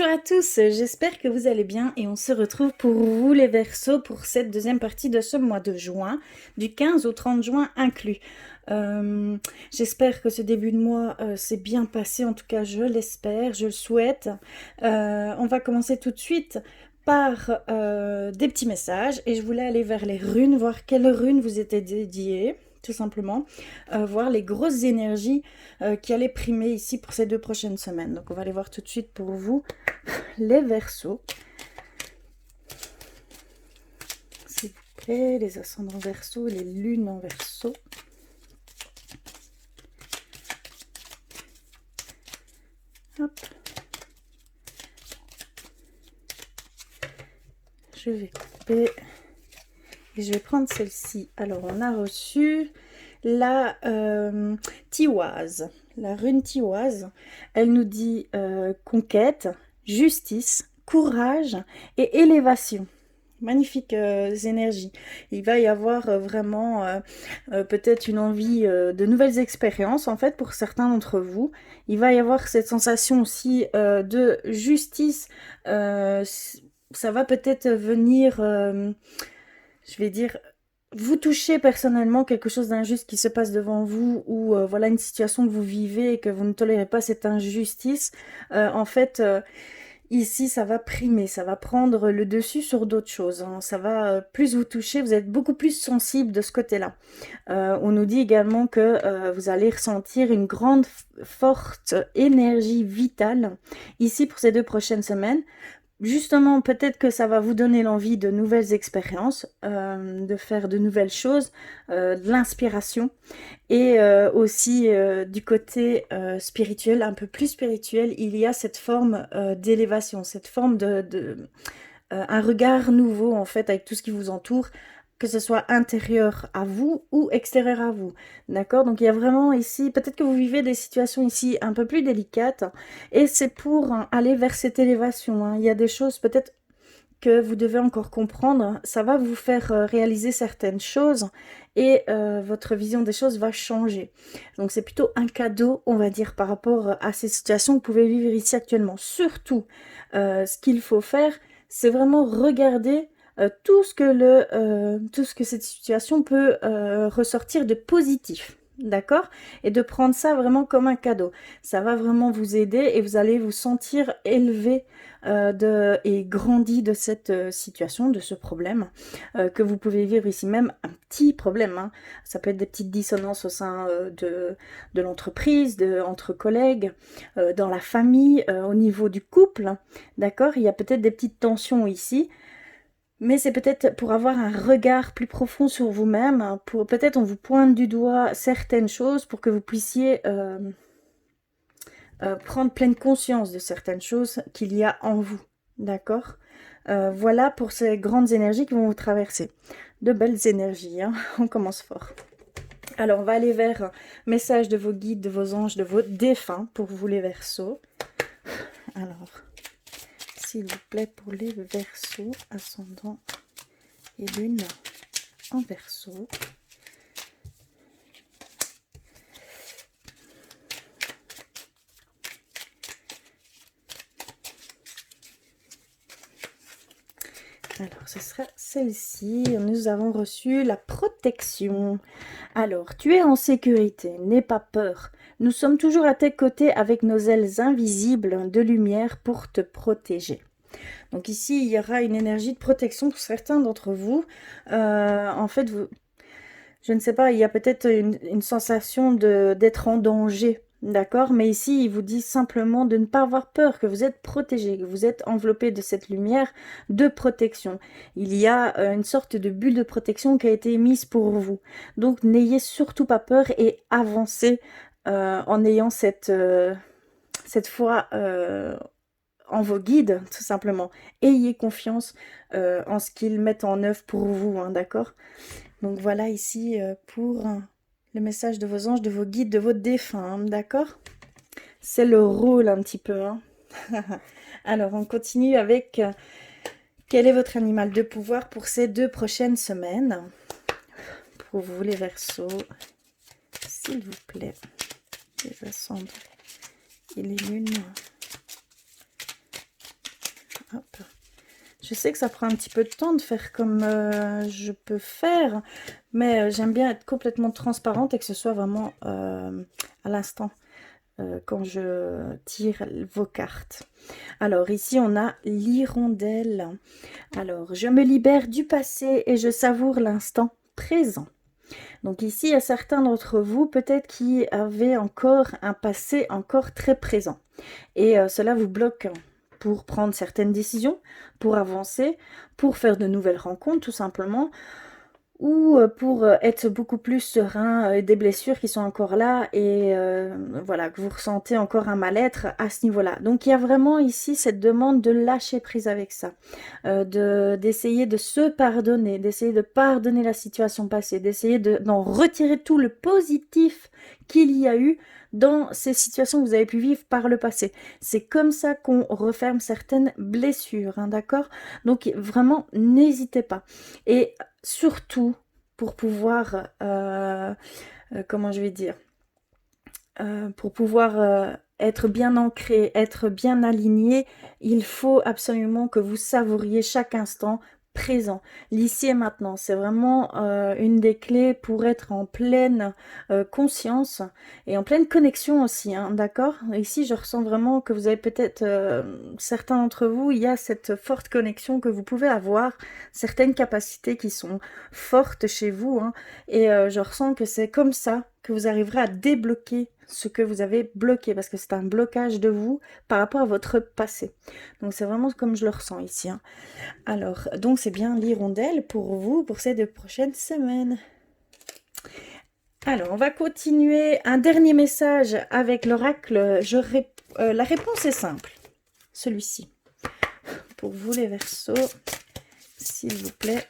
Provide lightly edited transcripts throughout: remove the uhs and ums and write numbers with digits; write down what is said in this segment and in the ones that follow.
Bonjour à tous, j'espère que vous allez bien et on se retrouve pour vous les Verseaux pour cette deuxième partie de ce mois de juin, du 15 au 30 juin inclus. J'espère que ce début de mois s'est bien passé, en tout cas je l'espère, je le souhaite. On va commencer tout de suite par des petits messages et je voulais aller vers les runes, voir quelles runes vous étaient dédiées, tout simplement, voir les grosses énergies qui allaient primer ici pour ces 2 prochaines semaines. Donc on va aller voir tout de suite pour vous les Verseaux. S'il vous plaît, les ascendants Verseaux, les lunes en Verseau. Hop. Je vais couper et je vais prendre celle-ci. Alors on a reçu la Tiwaz, la rune Tiwaz. Elle nous dit conquête, justice, courage et élévation. Magnifiques énergies. Il va y avoir vraiment peut-être une envie de nouvelles expériences en fait pour certains d'entre vous. Il va y avoir cette sensation aussi de justice. Ça va peut-être venir, je vais dire, vous touchez personnellement quelque chose d'injuste qui se passe devant vous ou voilà une situation que vous vivez et que vous ne tolérez pas cette injustice. En fait, ici, ça va primer, ça va prendre le dessus sur d'autres choses, hein. Ça va plus vous toucher, vous êtes beaucoup plus sensible de ce côté-là. On nous dit également que vous allez ressentir une grande, forte énergie vitale ici pour ces 2 prochaines semaines. Justement, peut-être que ça va vous donner l'envie de nouvelles expériences, de faire de nouvelles choses, de l'inspiration. Et aussi du côté spirituel, un peu plus spirituel, il y a cette forme d'élévation, cette forme un regard nouveau en fait avec tout ce qui vous entoure, que ce soit intérieur à vous ou extérieur à vous. D'accord? Donc il y a vraiment ici, peut-être que vous vivez des situations ici un peu plus délicates et c'est pour aller vers cette élévation, hein. Il y a des choses peut-être que vous devez encore comprendre, ça va vous faire réaliser certaines choses et votre vision des choses va changer. Donc c'est plutôt un cadeau, on va dire, par rapport à ces situations que vous pouvez vivre ici actuellement. Surtout, ce qu'il faut faire, c'est vraiment regarder tout ce que cette situation peut ressortir de positif. D'accord? Et de prendre ça vraiment comme un cadeau. Ça va vraiment vous aider et vous allez vous sentir élevé et grandi de cette situation, de ce problème que vous pouvez vivre ici. Même un petit problème, hein. Ça peut être des petites dissonances au sein de l'entreprise, entre collègues, dans la famille, au niveau du couple. D'accord? Il y a peut-être des petites tensions ici. Mais c'est peut-être pour avoir un regard plus profond sur vous-même, hein, pour peut-être on vous pointe du doigt certaines choses pour que vous puissiez prendre pleine conscience de certaines choses qu'il y a en vous. D'accord? Voilà pour ces grandes énergies qui vont vous traverser. De belles énergies, hein. On commence fort. Alors, on va aller vers un message de vos guides, de vos anges, de vos défunts pour vous les Verseaux. Alors, s'il vous plaît, pour les Verseaux, ascendant et lune en Verseau. Alors, ce sera celle-ci. Nous avons reçu la protection. Alors, tu es en sécurité, n'aie pas peur. Nous sommes toujours à tes côtés avec nos ailes invisibles de lumière pour te protéger. Donc ici, il y aura une énergie de protection pour certains d'entre vous. En fait, je ne sais pas, il y a peut-être une sensation d'être en danger. D'accord? Mais ici, il vous dit simplement de ne pas avoir peur, que vous êtes protégé, que vous êtes enveloppé de cette lumière de protection. Il y a une sorte de bulle de protection qui a été mise pour vous. Donc, n'ayez surtout pas peur et avancez en ayant cette foi en vos guides, tout simplement. Ayez confiance en ce qu'ils mettent en œuvre pour vous, hein, d'accord? Donc voilà ici pour le message de vos anges, de vos guides, de vos défunts, hein, d'accord? C'est le rôle un petit peu, hein. Alors on continue avec quel est votre animal de pouvoir pour ces 2 prochaines semaines? Pour vous les Verseaux, s'il vous plaît, les ascendants et les lunes Hop. Je sais que ça prend un petit peu de temps de faire comme je peux faire, mais j'aime bien être complètement transparente et que ce soit vraiment à l'instant quand je tire vos cartes. Alors ici on a l'hirondelle. Alors je me libère du passé et je savoure l'instant présent. Donc ici il y a certains d'entre vous peut-être qui avaient encore un passé encore très présent. Et cela vous bloque pour prendre certaines décisions, pour avancer, pour faire de nouvelles rencontres tout simplement, ou pour être beaucoup plus serein, des blessures qui sont encore là et voilà, que vous ressentez encore un mal-être à ce niveau-là. Donc il y a vraiment ici cette demande de lâcher prise avec ça, d'essayer de se pardonner, d'essayer de pardonner la situation passée, d'essayer d'en retirer tout le positif qu'il y a eu dans ces situations que vous avez pu vivre par le passé. C'est comme ça qu'on referme certaines blessures, hein, d'accord? Donc vraiment, n'hésitez pas. Et surtout, pour pouvoir, comment je vais dire, pour pouvoir être bien ancré, être bien aligné, il faut absolument que vous savouriez chaque instant présent, l'ici et maintenant. C'est vraiment une des clés pour être en pleine conscience et en pleine connexion aussi, hein, d'accord? Ici, je ressens vraiment que vous avez peut-être, certains d'entre vous, il y a cette forte connexion que vous pouvez avoir, certaines capacités qui sont fortes chez vous, hein, et je ressens que c'est comme ça que vous arriverez à débloquer ce que vous avez bloqué, parce que c'est un blocage de vous par rapport à votre passé. Donc c'est vraiment comme je le ressens ici, hein. Alors, donc c'est bien l'hirondelle pour vous, pour ces 2 prochaines semaines. Alors, on va continuer un dernier message avec l'oracle. La réponse est simple, celui-ci. Pour vous les Verseaux, s'il vous plaît.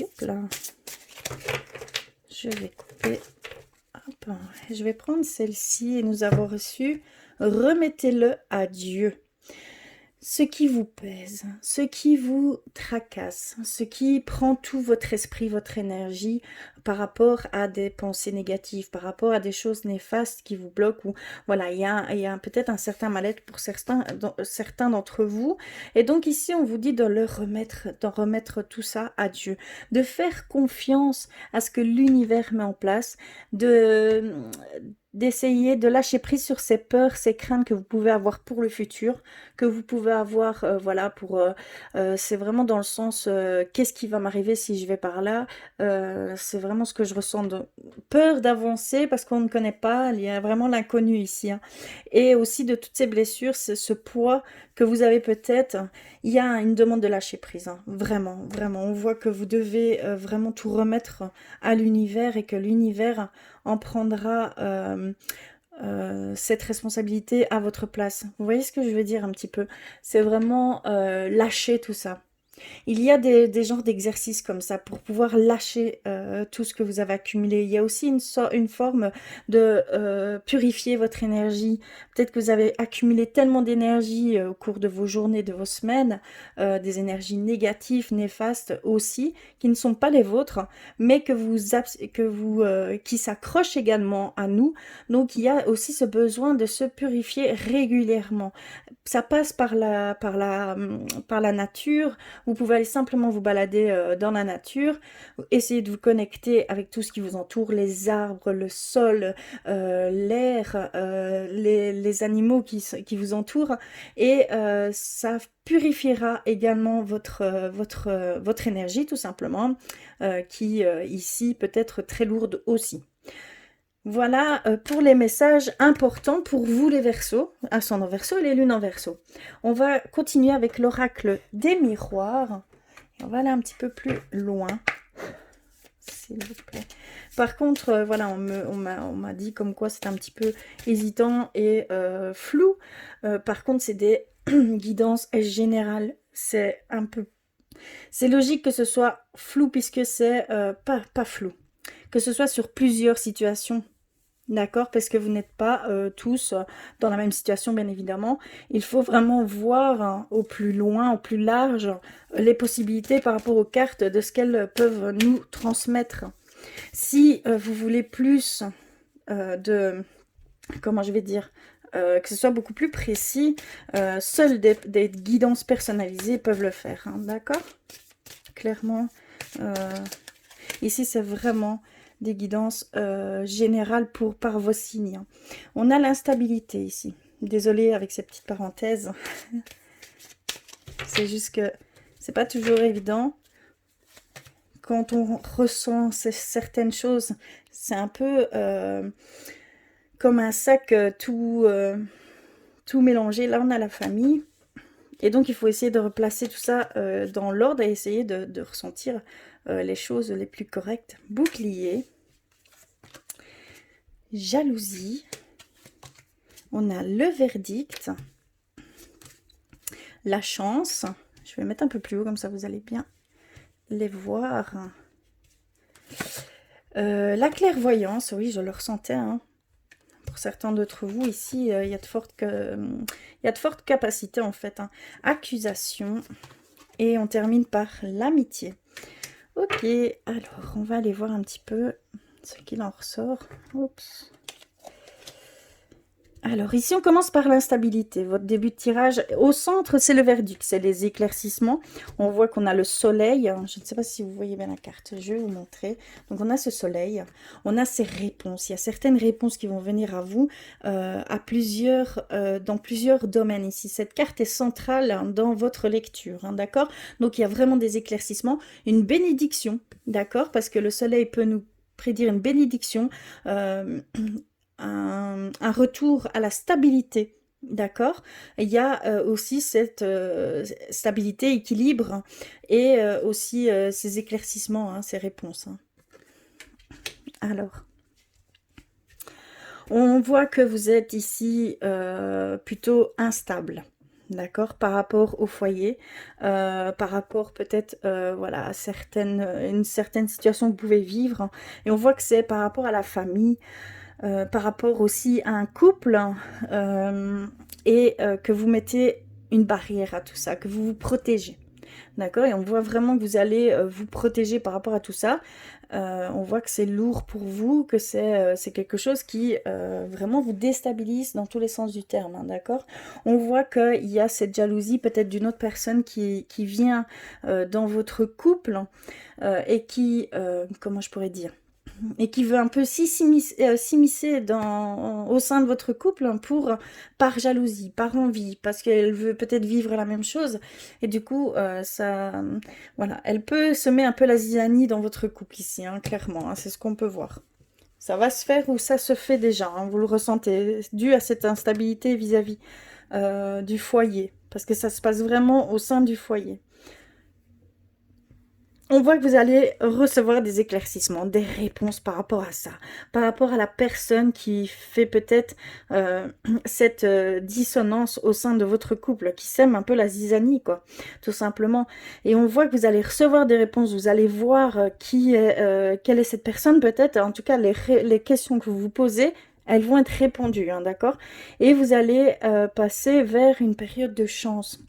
Hop là. Je vais couper. Hop. Je vais prendre celle-ci et nous avons reçu. Remettez-le à Dieu. Ce qui vous pèse, ce qui vous tracasse, ce qui prend tout votre esprit, votre énergie par rapport à des pensées négatives, par rapport à des choses néfastes qui vous bloquent, ou voilà, il y a peut-être un certain mal-être pour certains d'entre vous. Et donc ici, on vous dit d'en remettre tout ça à Dieu, de faire confiance à ce que l'univers met en place, d'essayer de lâcher prise sur ces peurs, ces craintes que vous pouvez avoir pour le futur, que vous pouvez avoir, voilà, c'est vraiment dans le sens, qu'est-ce qui va m'arriver si je vais par là, c'est vraiment ce que je ressens, de peur d'avancer parce qu'on ne connaît pas, il y a vraiment l'inconnu ici, hein. Et aussi de toutes ces blessures, ce poids que vous avez peut-être, il y a une demande de lâcher prise, hein. Vraiment, vraiment, on voit que vous devez vraiment tout remettre à l'univers et que l'univers en prendra cette responsabilité à votre place. Vous voyez ce que je veux dire un petit peu? C'est vraiment lâcher tout ça. Il y a des genres d'exercices comme ça pour pouvoir lâcher tout ce que vous avez accumulé. Il y a aussi une forme de purifier votre énergie. Peut-être que vous avez accumulé tellement d'énergie au cours de vos journées, de vos semaines, des énergies négatives, néfastes aussi, qui ne sont pas les vôtres, mais qui s'accrochent également à nous. Donc il y a aussi ce besoin de se purifier régulièrement. Ça passe par la nature. Vous pouvez aller simplement vous balader dans la nature, essayer de vous connecter avec tout ce qui vous entoure, les arbres, le sol, l'air, les animaux qui vous entourent, et ça purifiera également votre énergie tout simplement, qui ici peut être très lourde aussi. Voilà pour les messages importants pour vous les Verseaux, ascendant Verseau et les lunes en Verseau. On va continuer avec l'oracle des miroirs. Et on va aller un petit peu plus loin, s'il vous plaît. Par contre, voilà, on m'a dit comme quoi c'était un petit peu hésitant et flou. Par contre, c'est des guidances générales. C'est logique que ce soit flou puisque c'est pas flou. Que ce soit sur plusieurs situations. D'accord, parce que vous n'êtes pas tous dans la même situation, bien évidemment. Il faut vraiment voir, hein, au plus loin, au plus large, les possibilités par rapport aux cartes de ce qu'elles peuvent nous transmettre. Si vous voulez plus comment je vais dire, que ce soit beaucoup plus précis, seules des guidances personnalisées peuvent le faire, hein, d'accord? Clairement, ici c'est vraiment des guidances générales par vos signes, hein. On a l'instabilité ici. Désolée avec ces petites parenthèses. C'est juste que c'est pas toujours évident. Quand on ressent certaines choses, c'est un peu comme un sac tout mélangé. Là, on a la famille. Et donc, il faut essayer de replacer tout ça dans l'ordre et essayer de ressentir les choses les plus correctes. Bouclier. Jalousie. On a le verdict. La chance. Je vais mettre un peu plus haut, comme ça vous allez bien les voir. La clairvoyance, oui, je le ressentais, hein. Pour certains d'entre vous, ici, il y a de fortes capacités, en fait, hein. Accusation. Et on termine par l'amitié. Ok, alors, on va aller voir un petit peu ce qu'il en ressort. Oups. Alors, ici, on commence par l'instabilité. Votre début de tirage, au centre, c'est le verdict, c'est les éclaircissements. On voit qu'on a le soleil. Je ne sais pas si vous voyez bien la carte, je vais vous montrer. Donc, on a ce soleil. On a ces réponses. Il y a certaines réponses qui vont venir à vous dans plusieurs domaines ici. Cette carte est centrale, hein, dans votre lecture, hein, d'accord? Donc, il y a vraiment des éclaircissements. Une bénédiction, d'accord? Parce que le soleil peut nous prédire une bénédiction. Un retour à la stabilité, d'accord? Il y a aussi cette stabilité, équilibre, et aussi ces éclaircissements, hein, ces réponses, hein. Alors, on voit que vous êtes ici plutôt instable, d'accord, par rapport au foyer, par rapport peut-être voilà, à une certaine situation que vous pouvez vivre, hein. Et on voit que c'est par rapport à la famille, par rapport aussi à un couple, et que vous mettez une barrière à tout ça, que vous vous protégez. D'accord? Et on voit vraiment que vous allez vous protéger par rapport à tout ça. On voit que c'est lourd pour vous, que c'est quelque chose qui vraiment vous déstabilise dans tous les sens du terme, hein, d'accord? On voit qu'il y a cette jalousie peut-être d'une autre personne qui vient dans votre couple, et qui, comment je pourrais dire? Et qui veut un peu s'immiscer au sein de votre couple par jalousie, par envie, parce qu'elle veut peut-être vivre la même chose. Et du coup, voilà, elle peut semer un peu la zizanie dans votre couple ici, hein, clairement, hein, c'est ce qu'on peut voir. Ça va se faire ou ça se fait déjà, hein, vous le ressentez, dû à cette instabilité vis-à-vis du foyer, parce que ça se passe vraiment au sein du foyer. On voit que vous allez recevoir des éclaircissements, des réponses par rapport à ça, par rapport à la personne qui fait peut-être cette dissonance au sein de votre couple, qui sème un peu la zizanie, quoi, tout simplement. Et on voit que vous allez recevoir des réponses, vous allez voir quelle est cette personne peut-être, en tout cas les questions que vous vous posez, elles vont être répondues, hein, d'accord? Et vous allez passer vers une période de chance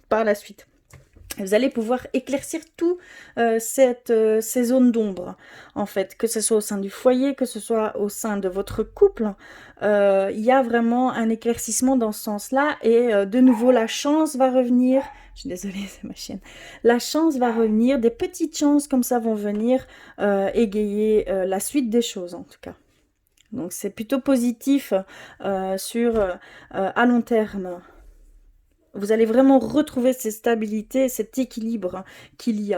par la suite. Vous allez pouvoir éclaircir tout ces zones d'ombre, en fait, que ce soit au sein du foyer, que ce soit au sein de votre couple. Il y a vraiment un éclaircissement dans ce sens-là, et de nouveau, la chance va revenir. Je suis désolée, c'est ma chienne. La chance va revenir, des petites chances comme ça vont venir égayer la suite des choses, en tout cas. Donc, c'est plutôt positif à long terme. Vous allez vraiment retrouver cette stabilité, cet équilibre qu'il y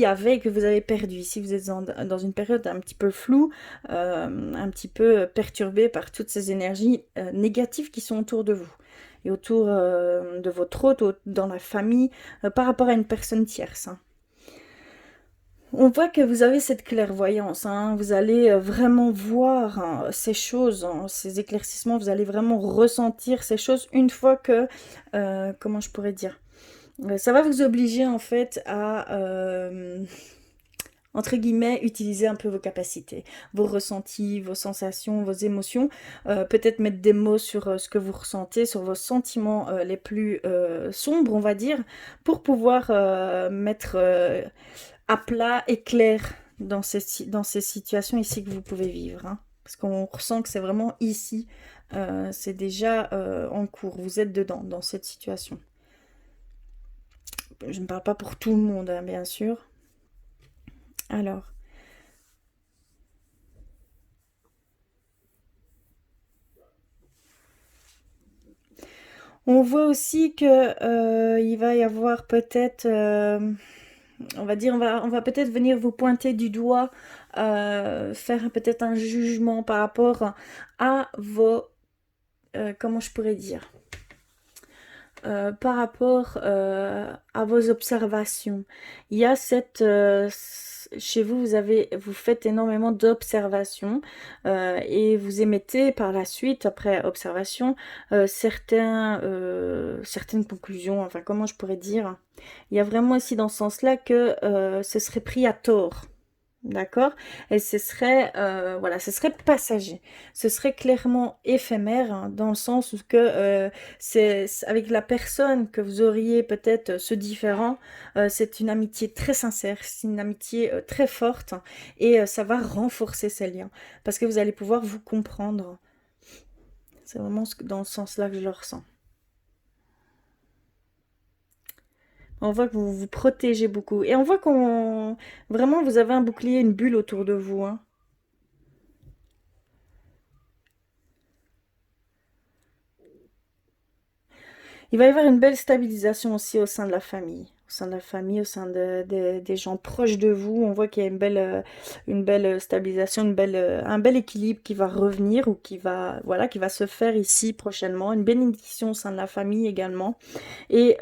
avait et que vous avez perdu. Ici, vous êtes dans une période un petit peu floue, un petit peu perturbée par toutes ces énergies négatives qui sont autour de vous et autour de votre hôte, dans la famille, par rapport à une personne tierce, hein. On voit que vous avez cette clairvoyance, hein. Vous allez vraiment voir, hein, ces choses, hein, ces éclaircissements, vous allez vraiment ressentir ces choses une fois que, comment je pourrais dire, ça va vous obliger en fait à, entre guillemets, utiliser un peu vos capacités, vos ressentis, vos sensations, vos émotions, peut-être mettre des mots sur ce que vous ressentez, sur vos sentiments les plus sombres, on va dire, pour pouvoir mettre à plat et clair, dans ces situations ici que vous pouvez vivre, hein. Parce qu'on ressent que c'est vraiment ici, c'est déjà en cours, vous êtes dedans, dans cette situation. Je ne parle pas pour tout le monde, hein, bien sûr. Alors, on voit aussi que il va y avoir peut-être, on va dire, on va peut-être venir vous pointer du doigt, faire peut-être un jugement par rapport à vos, comment je pourrais dire, par rapport à vos observations. Il y a cette, chez vous, vous faites énormément d'observations et vous émettez par la suite, après observation, certaines conclusions. Enfin, comment je pourrais dire? Il y a vraiment ici dans ce sens-là que ce serait pris à tort. D'accord? Et ce serait, voilà, ce serait passager. Ce serait clairement éphémère, hein, dans le sens où que avec la personne que vous auriez peut-être ce différent, c'est une amitié très sincère, c'est une amitié très forte et ça va renforcer ces liens parce que vous allez pouvoir vous comprendre. C'est vraiment dans ce sens-là que je le ressens. On voit que vous vous protégez beaucoup et on voit qu'on vraiment vous avez un bouclier, une bulle autour de vous, hein. Il va y avoir une belle stabilisation aussi au sein de la famille. Au sein de la famille, au sein des gens proches de vous, on voit qu'il y a une belle stabilisation, un bel équilibre qui va revenir ou qui va, voilà, qui va se faire ici prochainement. Une bénédiction au sein de la famille également. Et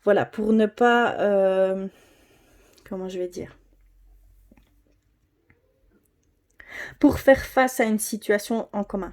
voilà, pour ne pas, comment je vais dire, pour faire face à une situation en commun.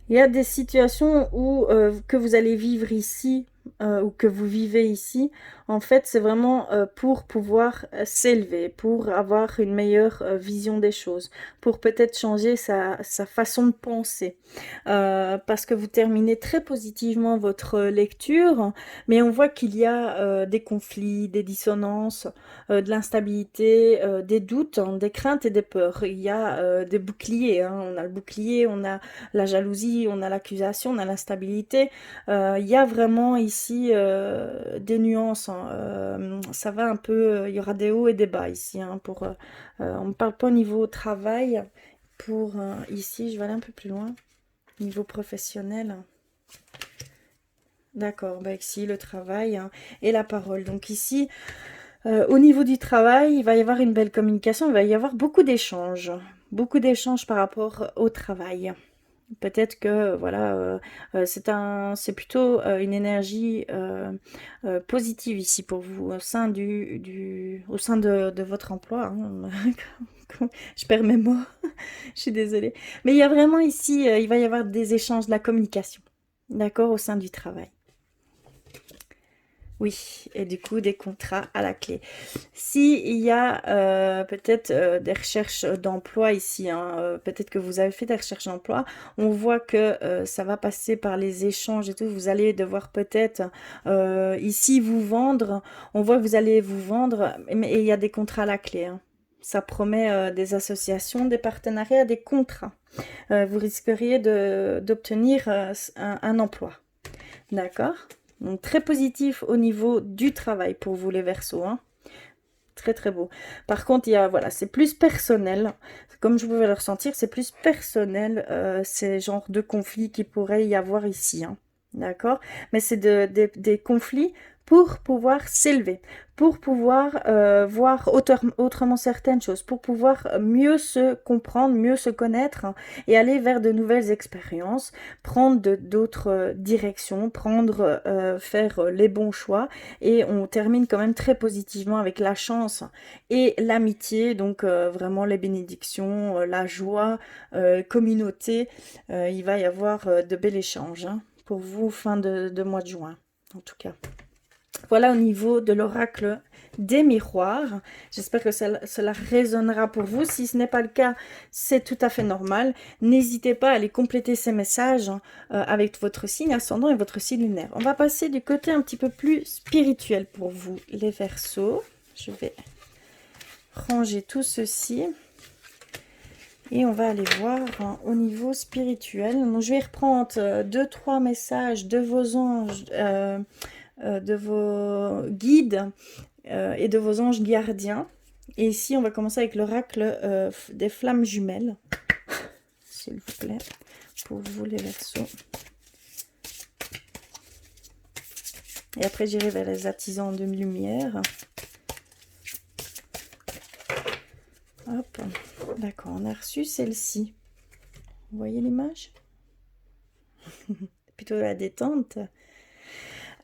Il y a des situations où que vous allez vivre ici ou que vous vivez ici. En fait, c'est vraiment pour pouvoir s'élever, pour avoir une meilleure vision des choses, pour peut-être changer sa façon de penser. Parce que vous terminez très positivement votre lecture, mais on voit qu'il y a des conflits, des dissonances, de l'instabilité, des doutes, hein, des craintes et des peurs. Il y a des boucliers, hein. On a le bouclier, on a la jalousie, on a l'accusation, on a l'instabilité. Il y a vraiment ici des nuances, hein. Ça va un peu, il y aura des hauts et des bas ici, hein, on ne parle pas au niveau travail. Pour ici, je vais aller un peu plus loin. Niveau professionnel. D'accord, bah ici le travail, hein, et la parole. Donc ici, au niveau du travail, il va y avoir une belle communication, il va y avoir beaucoup d'échanges. Beaucoup d'échanges par rapport au travail. Peut-être que voilà, c'est plutôt une énergie positive ici pour vous au sein au sein de votre emploi, hein. Je perds mes mots, je suis désolée. Mais il y a vraiment ici, il va y avoir des échanges, de la communication, d'accord, au sein du travail. Oui, et du coup des contrats à la clé. Si il y a peut-être des recherches d'emploi ici, hein, peut-être que vous avez fait des recherches d'emploi, on voit que ça va passer par les échanges et tout. Vous allez devoir peut-être ici vous vendre. On voit que vous allez vous vendre, mais et il y a des contrats à la clé, hein. Ça promet des associations, des partenariats, des contrats. Vous risqueriez d'obtenir un emploi. D'accord? Donc très positif au niveau du travail pour vous les Verseaux, hein. Très très beau. Par contre, il y a, voilà, c'est plus personnel. Comme je pouvais le ressentir, c'est plus personnel, ces genres de conflits qui pourrait y avoir ici, hein. D'accord? Mais c'est des conflits pour pouvoir s'élever, pour pouvoir voir autrement certaines choses, pour pouvoir mieux se comprendre, mieux se connaître, hein, et aller vers de nouvelles expériences, prendre d'autres directions, faire les bons choix. Et on termine quand même très positivement avec la chance et l'amitié, donc vraiment les bénédictions, la joie, communauté. Il va y avoir de bels échanges, hein, pour vous fin de mois de juin, en tout cas. Voilà au niveau de l'oracle des miroirs. J'espère que cela résonnera pour vous. Si ce n'est pas le cas, c'est tout à fait normal. N'hésitez pas à aller compléter ces messages avec votre signe ascendant et votre signe lunaire. On va passer du côté un petit peu plus spirituel pour vous, les Verseaux. Je vais ranger tout ceci. Et on va aller voir au niveau spirituel. Donc, je vais reprendre 2-3 messages de vos anges, de vos guides et de vos anges gardiens. Et ici, on va commencer avec l'oracle des flammes jumelles. S'il vous plaît, pour vous les Verseaux. Et après, j'irai vers les artisans de lumière. Hop, d'accord, on a reçu celle-ci. Vous voyez l'image? Plutôt la détente.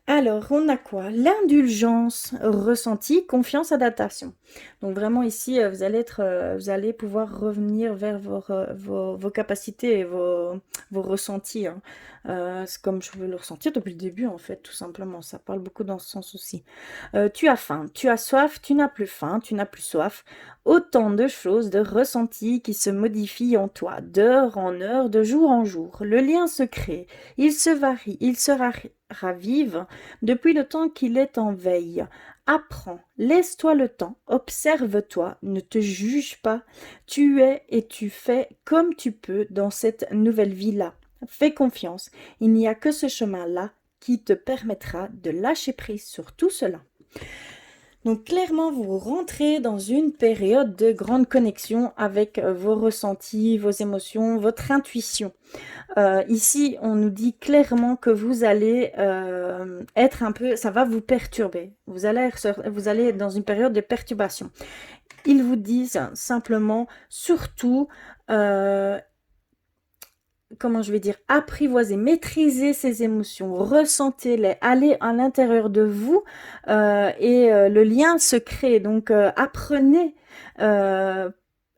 Alors, on a quoi? L'indulgence ressentie, confiance, adaptation. Donc vraiment ici, vous allez pouvoir revenir vers vos capacités et vos ressentis. Hein. C'est comme je veux le ressentir depuis le début, en fait, tout simplement. Ça parle beaucoup dans ce sens aussi. Tu as faim, tu as soif, tu n'as plus faim, tu n'as plus soif. Autant de choses, de ressentis qui se modifient en toi, d'heure en heure, de jour en jour. Le lien se crée, il se varie, il se ravive depuis le temps qu'il est en veille. Apprends, laisse-toi le temps, observe-toi, ne te juge pas. Tu es et tu fais comme tu peux dans cette nouvelle vie-là. Fais confiance, il n'y a que ce chemin-là qui te permettra de lâcher prise sur tout cela. Donc clairement, vous rentrez dans une période de grande connexion avec vos ressentis, vos émotions, votre intuition. Ici, on nous dit clairement que vous allez être un peu, ça va vous perturber. Vous allez être dans une période de perturbation. Ils vous disent simplement, surtout, comment je vais dire, apprivoiser, maîtriser ces émotions, ressentez-les, allez à l'intérieur de vous et le lien se crée. Donc apprenez,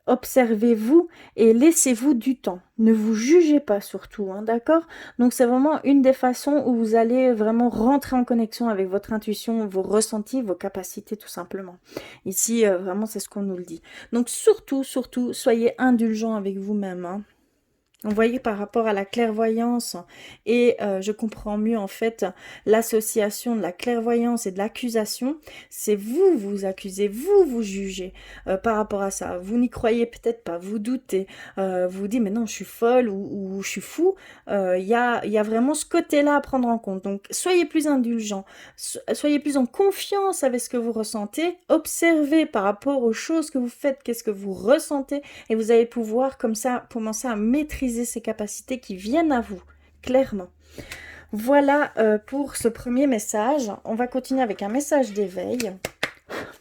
observez-vous et laissez-vous du temps. Ne vous jugez pas surtout, hein, d'accord? Donc c'est vraiment une des façons où vous allez vraiment rentrer en connexion avec votre intuition, vos ressentis, vos capacités tout simplement. Ici, vraiment, c'est ce qu'on nous le dit. Donc surtout, soyez indulgents avec vous-même, hein. Vous voyez, par rapport à la clairvoyance, et je comprends mieux en fait l'association de la clairvoyance et de l'accusation, c'est vous vous accusez, vous jugez par rapport à ça. Vous n'y croyez peut-être pas, vous doutez, vous dites mais non je suis folle ou je suis fou. Il y a vraiment ce côté-là à prendre en compte. Donc soyez plus indulgents, soyez plus en confiance avec ce que vous ressentez, observez par rapport aux choses que vous faites, qu'est-ce que vous ressentez, et vous allez pouvoir comme ça commencer à maîtriser ces capacités qui viennent à vous, clairement. Voilà pour ce premier message. On va continuer avec un message d'éveil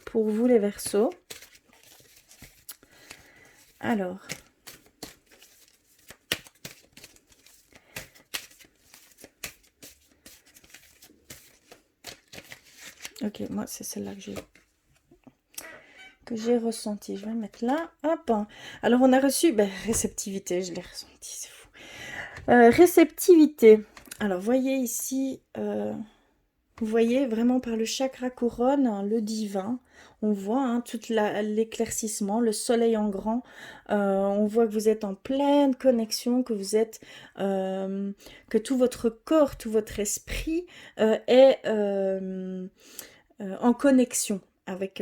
pour vous les Verseaux. Alors, ok, moi c'est celle-là que j'ai ressenti. Je vais le mettre là. Hop. Alors on a reçu réceptivité, je l'ai ressenti, c'est fou. Réceptivité. Alors voyez ici, vous voyez vraiment par le chakra couronne, hein, le divin. On voit hein, tout l'éclaircissement, le soleil en grand. On voit que vous êtes en pleine connexion, que vous êtes, que tout votre corps, tout votre esprit est en connexion avec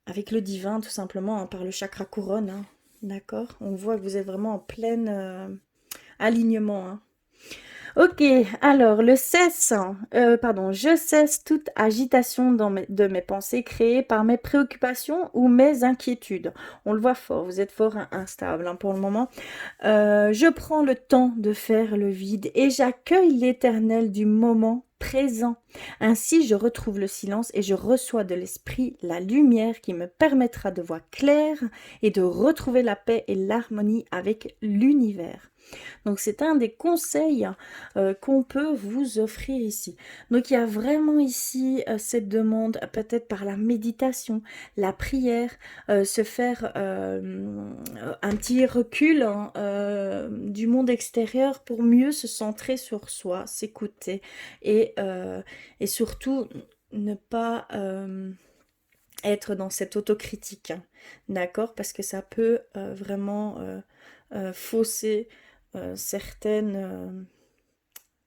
avec le divin tout simplement hein, par le chakra couronne, hein, d'accord. On voit que vous êtes vraiment en plein alignement. Hein. Ok, alors je cesse toute agitation de mes pensées créées par mes préoccupations ou mes inquiétudes. On le voit fort, vous êtes fort instable hein, pour le moment. Je prends le temps de faire le vide et j'accueille l'éternel du moment présent. Ainsi, je retrouve le silence et je reçois de l'esprit la lumière qui me permettra de voir clair et de retrouver la paix et l'harmonie avec l'univers. Donc c'est un des conseils qu'on peut vous offrir ici. Donc il y a vraiment ici cette demande, peut-être par la méditation, la prière, se faire un petit recul hein, du monde extérieur pour mieux se centrer sur soi, s'écouter et surtout ne pas être dans cette autocritique, hein, d'accord? Parce que ça peut vraiment fausser certaines...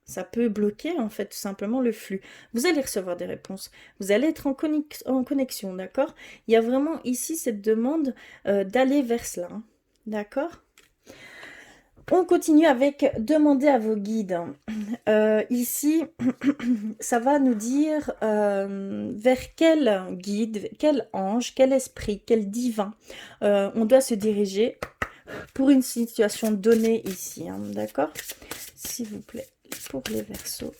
ça peut bloquer en fait tout simplement le flux. Vous allez recevoir des réponses, vous allez être en connexion, d'accord? Il y a vraiment ici cette demande d'aller vers cela, hein, d'accord? On continue avec demander à vos guides. Ici, ça va nous dire vers quel guide, quel ange, quel esprit, quel divin on doit se diriger pour une situation donnée ici, hein, d'accord? S'il vous plaît, pour les Verseaux,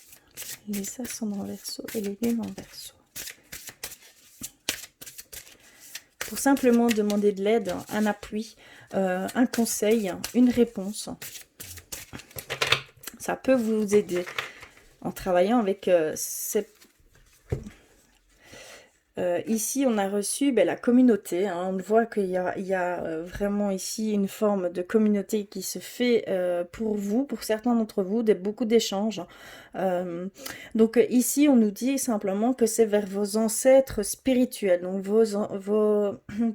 les ascendants Verseaux et les lunes en Verseau. Pour simplement demander de l'aide, un appui, un conseil, une réponse. Ça peut vous aider en travaillant avec ici, on a reçu la communauté, hein. On voit qu'il y a vraiment ici une forme de communauté qui se fait pour vous, pour certains d'entre vous, beaucoup d'échanges. Donc ici, on nous dit simplement que c'est vers vos ancêtres spirituels, donc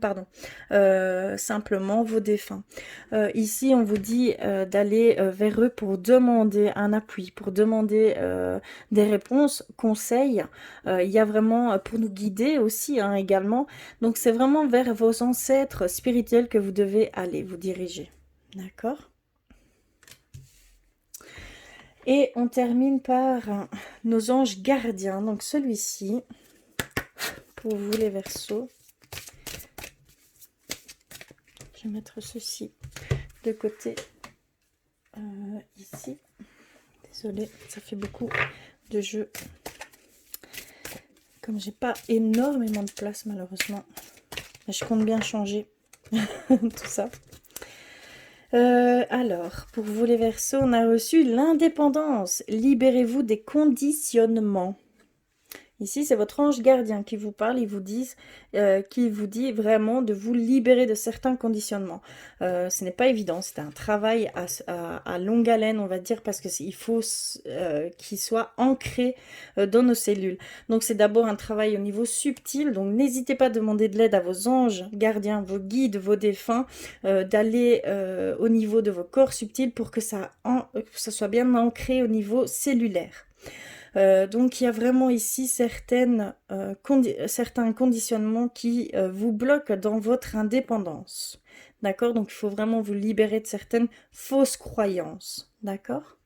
pardon, simplement vos défunts. Ici, on vous dit d'aller vers eux pour demander un appui, pour demander des réponses, conseils. Il y a vraiment pour nous guider aussi, hein, également. Donc c'est vraiment vers vos ancêtres spirituels que vous devez aller vous diriger. D'accord? Et on termine par nos anges gardiens. Donc celui-ci, pour vous les Verseaux. Je vais mettre ceci de côté ici. Désolée, ça fait beaucoup de jeux. Comme j'ai pas énormément de place malheureusement. Mais je compte bien changer tout ça. Alors, pour vous les Verseaux, on a reçu l'indépendance. Libérez-vous des conditionnements. Ici, c'est votre ange gardien qui vous parle, qui vous dit vraiment de vous libérer de certains conditionnements. Ce n'est pas évident, c'est un travail à longue haleine, on va dire, parce qu'il faut qu'il soit ancré dans nos cellules. Donc, c'est d'abord un travail au niveau subtil, donc n'hésitez pas à demander de l'aide à vos anges gardiens, vos guides, vos défunts, d'aller au niveau de vos corps subtils pour que ça soit bien ancré au niveau cellulaire. Donc il y a vraiment ici certains conditionnements qui vous bloquent dans votre indépendance. D'accord? Donc il faut vraiment vous libérer de certaines fausses croyances. D'accord?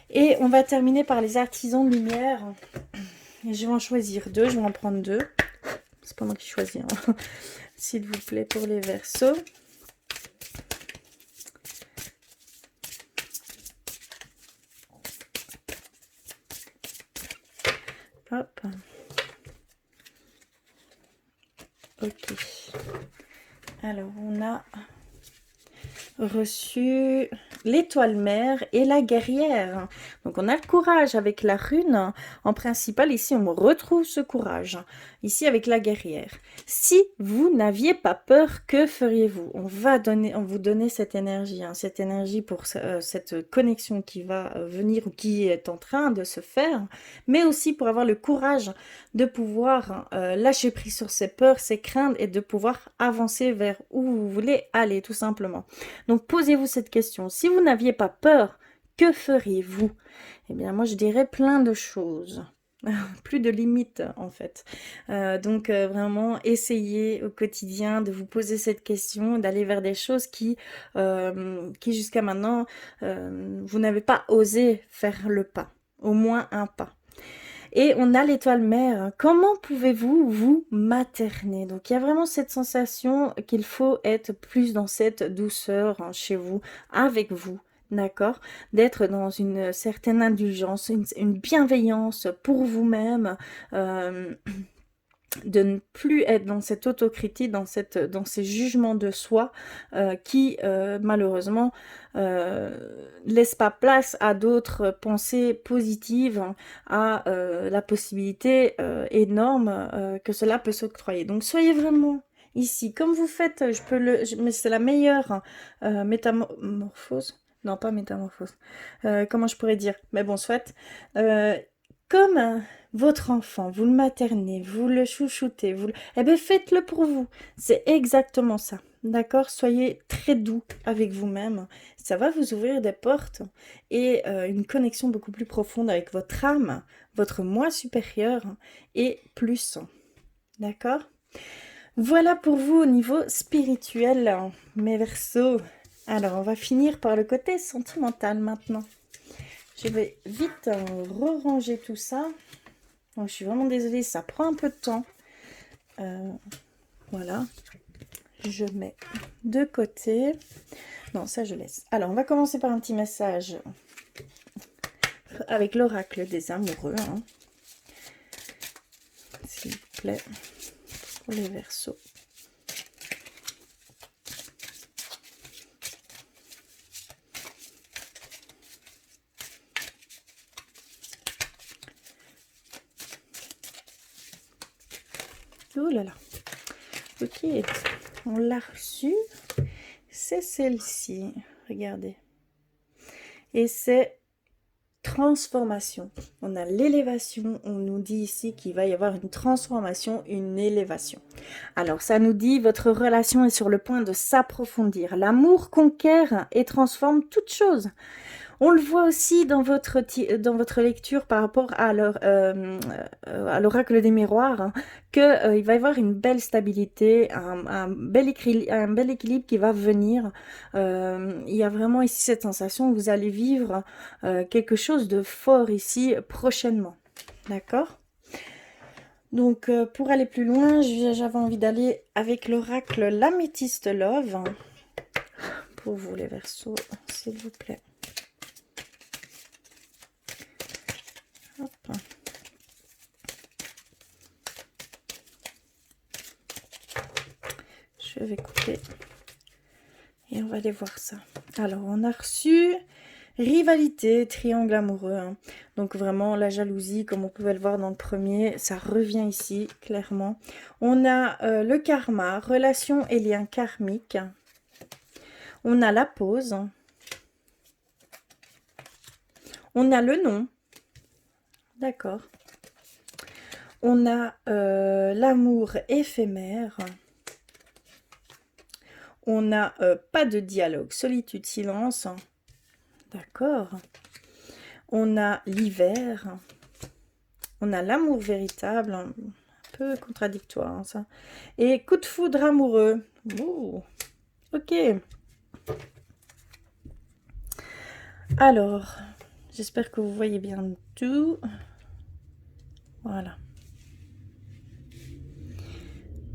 Et on va terminer par les artisans de lumière. Et je vais en choisir deux, je vais en prendre deux. C'est pas moi qui choisis, hein. S'il vous plaît, pour les Verseaux. Hop. Ok. Alors, on a reçu l'étoile mère et la guerrière. Donc, on a le courage avec la rune. En principal, ici, on retrouve ce courage. Ici, avec la guerrière. Si vous n'aviez pas peur, que feriez-vous? On vous donner cette énergie, hein, cette énergie pour cette connexion qui va venir ou qui est en train de se faire, mais aussi pour avoir le courage de pouvoir lâcher prise sur ses peurs, ses craintes et de pouvoir avancer vers où vous voulez aller, tout simplement. Donc, posez-vous cette question. Si vous n'aviez pas peur, que feriez-vous? Eh bien, moi, je dirais plein de choses. Plus de limites, en fait. Donc, vraiment, essayez au quotidien de vous poser cette question, d'aller vers des choses qui jusqu'à maintenant, vous n'avez pas osé faire le pas. Au moins un pas. Et on a l'étoile mère. Comment pouvez-vous vous materner? Donc, il y a vraiment cette sensation qu'il faut être plus dans cette douceur, hein, chez vous, avec vous. D'accord? D'être dans une certaine indulgence, une bienveillance pour vous-même, de ne plus être dans cette autocritique, dans ces jugements de soi qui malheureusement laissent pas place à d'autres pensées positives, hein, à la possibilité énorme que cela peut s'octroyer. Donc soyez vraiment ici, comme vous faites, mais c'est la meilleure métamorphose. Non, pas métamorphose. Comment je pourrais dire? Mais bon, soit. Comme votre enfant, vous le maternez, vous le chouchoutez, eh bien faites-le pour vous. C'est exactement ça. D'accord? Soyez très doux avec vous-même. Ça va vous ouvrir des portes et une connexion beaucoup plus profonde avec votre âme, votre moi supérieur et plus. D'accord? Voilà pour vous au niveau spirituel, mes Verseaux. Alors, on va finir par le côté sentimental maintenant. Je vais vite re-ranger tout ça. Donc, je suis vraiment désolée, ça prend un peu de temps. Voilà. Je mets de côté. Non, ça, je laisse. Alors, on va commencer par un petit message avec l'oracle des amoureux. Hein. S'il vous plaît, pour les Verseaux. Oh là là. Ok, on l'a reçu. C'est celle-ci. Regardez. Et c'est transformation. On a l'élévation. On nous dit ici qu'il va y avoir une transformation, une élévation. Alors, ça nous dit votre relation est sur le point de s'approfondir. L'amour conquiert et transforme toute chose. On le voit aussi dans votre lecture par rapport à l'oracle des miroirs, hein, qu'il va y avoir une belle stabilité, un bel équilibre qui va venir. Il y a vraiment ici cette sensation que vous allez vivre quelque chose de fort ici prochainement. D'accord ? Donc, pour aller plus loin, j'avais envie d'aller avec l'oracle l'améthyste love. Pour vous les Verseaux, s'il vous plaît. Hop. Je vais couper et on va aller voir ça. Alors, on a reçu rivalité, triangle amoureux. Hein. Donc, vraiment, la jalousie, comme on pouvait le voir dans le premier, ça revient ici, clairement. On a le karma, relation et lien karmique. On a la pause. On a le nom. D'accord. On a l'amour éphémère. On n'a pas de dialogue, solitude, silence. D'accord. On a l'hiver. On a l'amour véritable. Un peu contradictoire, hein, ça. Et coup de foudre amoureux. Ouh. Ok. Alors, j'espère que vous voyez bien tout. Voilà.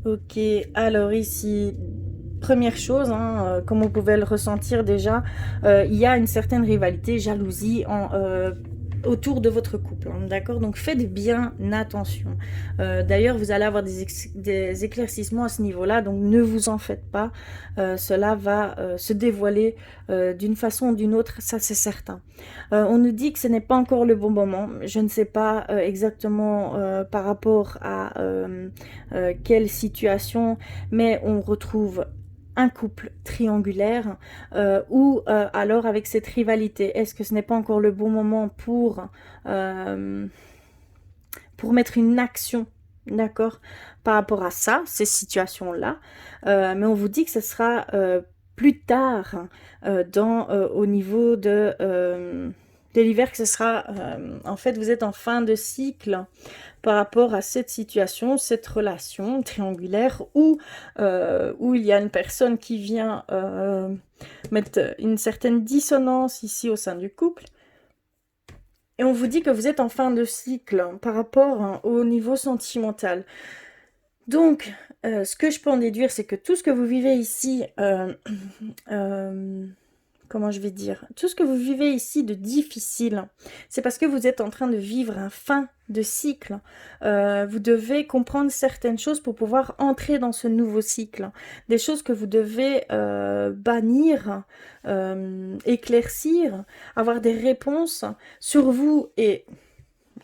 Ok, alors ici, première chose, hein, comme vous pouvez le ressentir déjà, il y a une certaine rivalité, jalousie autour de votre couple, hein, d'accord? Donc faites bien attention. D'ailleurs, vous allez avoir des éclaircissements à ce niveau-là, donc ne vous en faites pas. Cela va se dévoiler d'une façon ou d'une autre, ça c'est certain. On nous dit que ce n'est pas encore le bon moment. Je ne sais pas exactement par rapport à quelle situation, mais on retrouve un couple triangulaire ou alors avec cette rivalité. Est-ce que ce n'est pas encore le bon moment pour mettre une action, d'accord, par rapport à ça, ces situations-là, mais on vous dit que ce sera plus tard au niveau de l'hiver, que ce sera, en fait, vous êtes en fin de cycle par rapport à cette situation, cette relation triangulaire où il y a une personne qui vient mettre une certaine dissonance ici au sein du couple. Et on vous dit que vous êtes en fin de cycle par rapport au niveau sentimental. Donc, ce que je peux en déduire, c'est que tout ce que vous vivez ici, comment je vais dire, tout ce que vous vivez ici de difficile, c'est parce que vous êtes en train de vivre un fin de cycle. Vous devez comprendre certaines choses pour pouvoir entrer dans ce nouveau cycle. Des choses que vous devez bannir, éclaircir, avoir des réponses sur vous et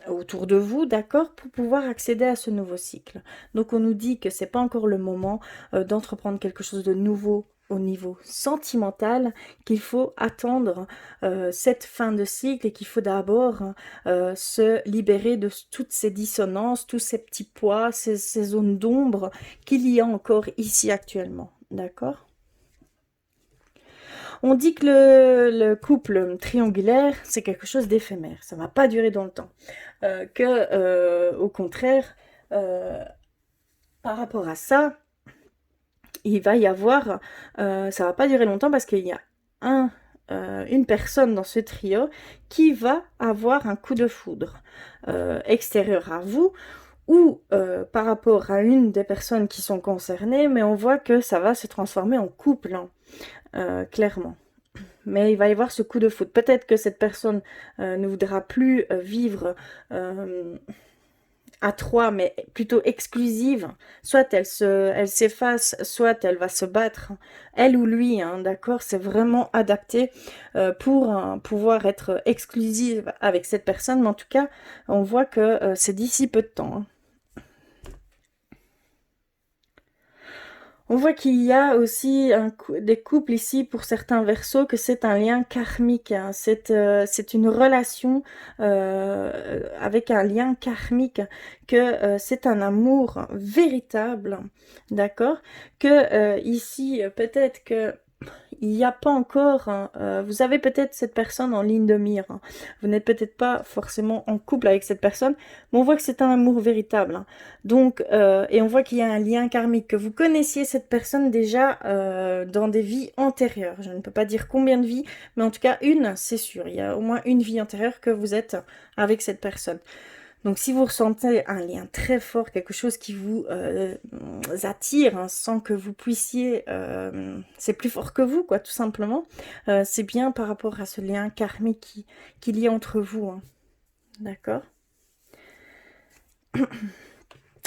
autour de vous, d'accord, pour pouvoir accéder à ce nouveau cycle. Donc on nous dit que c'est pas encore le moment d'entreprendre quelque chose de nouveau au niveau sentimental qu'il faut attendre cette fin de cycle et qu'il faut d'abord se libérer de toutes ces dissonances, tous ces petits poids, ces zones d'ombre qu'il y a encore ici actuellement. D'accord? On dit que le couple triangulaire, c'est quelque chose d'éphémère. Ça ne va pas durer dans le temps. Au contraire, par rapport à ça, il va y avoir, ça va pas durer longtemps parce qu'il y a une personne dans ce trio qui va avoir un coup de foudre extérieur à vous ou par rapport à une des personnes qui sont concernées, mais on voit que ça va se transformer en couple, hein, clairement. Mais il va y avoir ce coup de foudre. Peut-être que cette personne ne voudra plus vivre à trois, mais plutôt exclusive. Soit elle s'efface, soit elle va se battre, elle ou lui, hein, d'accord? C'est vraiment adapté pour pouvoir être exclusive avec cette personne, mais en tout cas, on voit que c'est d'ici peu de temps, hein. On voit qu'il y a aussi des couples ici, pour certains versos, que c'est un lien karmique, hein. C'est une relation avec un lien karmique, que c'est un amour véritable, d'accord? Que ici, peut-être que il n'y a pas encore, hein, vous avez peut-être cette personne en ligne de mire, hein. Vous n'êtes peut-être pas forcément en couple avec cette personne, mais on voit que c'est un amour véritable, hein. Donc, et on voit qu'il y a un lien karmique, que vous connaissiez cette personne déjà dans des vies antérieures. Je ne peux pas dire combien de vies, mais en tout cas une, c'est sûr. Il y a au moins une vie antérieure que vous êtes avec cette personne. Donc si vous ressentez un lien très fort, quelque chose qui vous attire, hein, sans que vous puissiez, c'est plus fort que vous, quoi, tout simplement, c'est bien par rapport à ce lien karmique qu'il y a entre vous, hein. D'accord?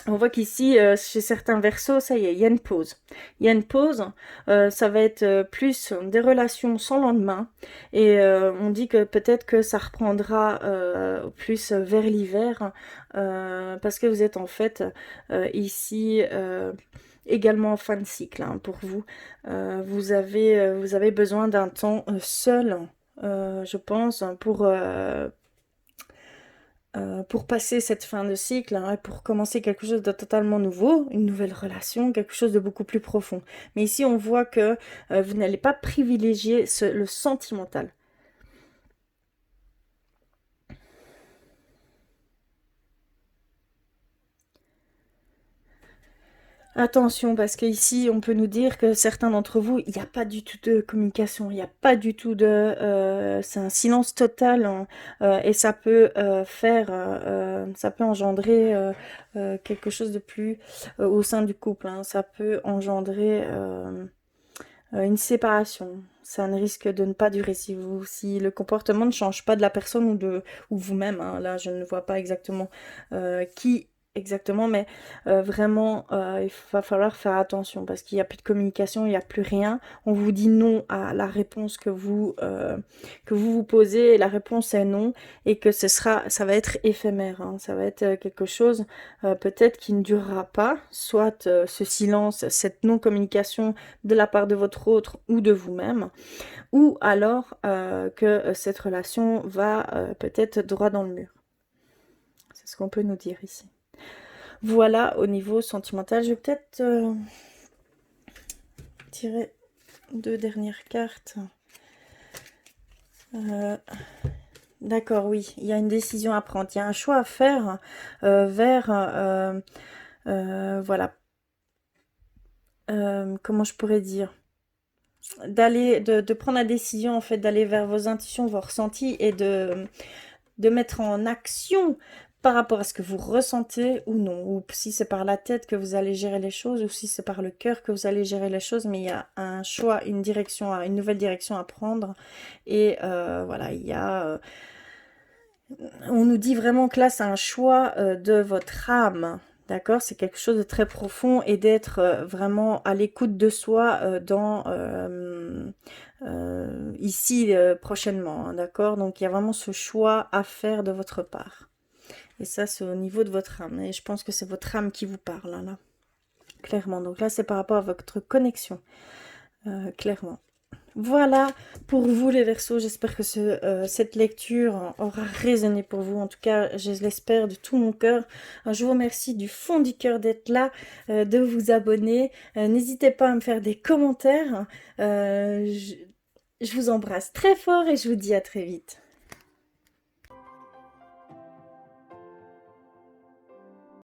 On voit qu'ici, chez certains versos, ça y est, il y a une pause. Il y a une pause, ça va être plus des relations sans lendemain. Et on dit que peut-être que ça reprendra plus vers l'hiver, parce que vous êtes en fait ici également en fin de cycle, hein, pour vous. Vous avez besoin d'un temps seul, je pense, pour passer cette fin de cycle, hein, et pour commencer quelque chose de totalement nouveau, une nouvelle relation, quelque chose de beaucoup plus profond. Mais ici, on voit que vous n'allez pas privilégier le sentimental. Attention, parce qu'ici, on peut nous dire que certains d'entre vous, il n'y a pas du tout de communication, il n'y a pas du tout de... c'est un silence total, hein, et ça peut ça peut engendrer quelque chose de plus au sein du couple, hein. Ça peut engendrer une séparation. Ça ne risque de ne pas durer si le comportement ne change pas de la personne ou vous-même, hein. Là, je ne vois pas exactement qui exactement, mais vraiment, il va falloir faire attention parce qu'il n'y a plus de communication, il n'y a plus rien. On vous dit non à la réponse que vous posez, et la réponse est non, et que ça va être éphémère, hein. Ça va être quelque chose peut-être qui ne durera pas, soit ce silence, cette non-communication de la part de votre autre ou de vous-même, ou alors que cette relation va peut-être droit dans le mur. C'est ce qu'on peut nous dire ici. Voilà, au niveau sentimental, je vais peut-être tirer deux dernières cartes. D'accord, oui, il y a une décision à prendre, il y a un choix à faire vers, voilà, comment je pourrais dire, de prendre la décision en fait d'aller vers vos intuitions, vos ressentis, et de mettre en action par rapport à ce que vous ressentez ou non, ou si c'est par la tête que vous allez gérer les choses, ou si c'est par le cœur que vous allez gérer les choses, mais il y a un choix, une direction, une nouvelle direction à prendre, et voilà, il y a... on nous dit vraiment que là, c'est un choix de votre âme. D'accord? C'est quelque chose de très profond, et d'être vraiment à l'écoute de soi ici prochainement. Hein, d'accord? Donc il y a vraiment ce choix à faire de votre part. Et ça, c'est au niveau de votre âme. Et je pense que c'est votre âme qui vous parle, hein, là. Clairement. Donc là, c'est par rapport à votre connexion. clairement. Voilà pour vous les Verseaux, j'espère que cette lecture aura résonné pour vous. En tout cas, je l'espère de tout mon cœur. Je vous remercie du fond du cœur d'être là, de vous abonner. N'hésitez pas à me faire des commentaires. Je vous embrasse très fort et je vous dis à très vite.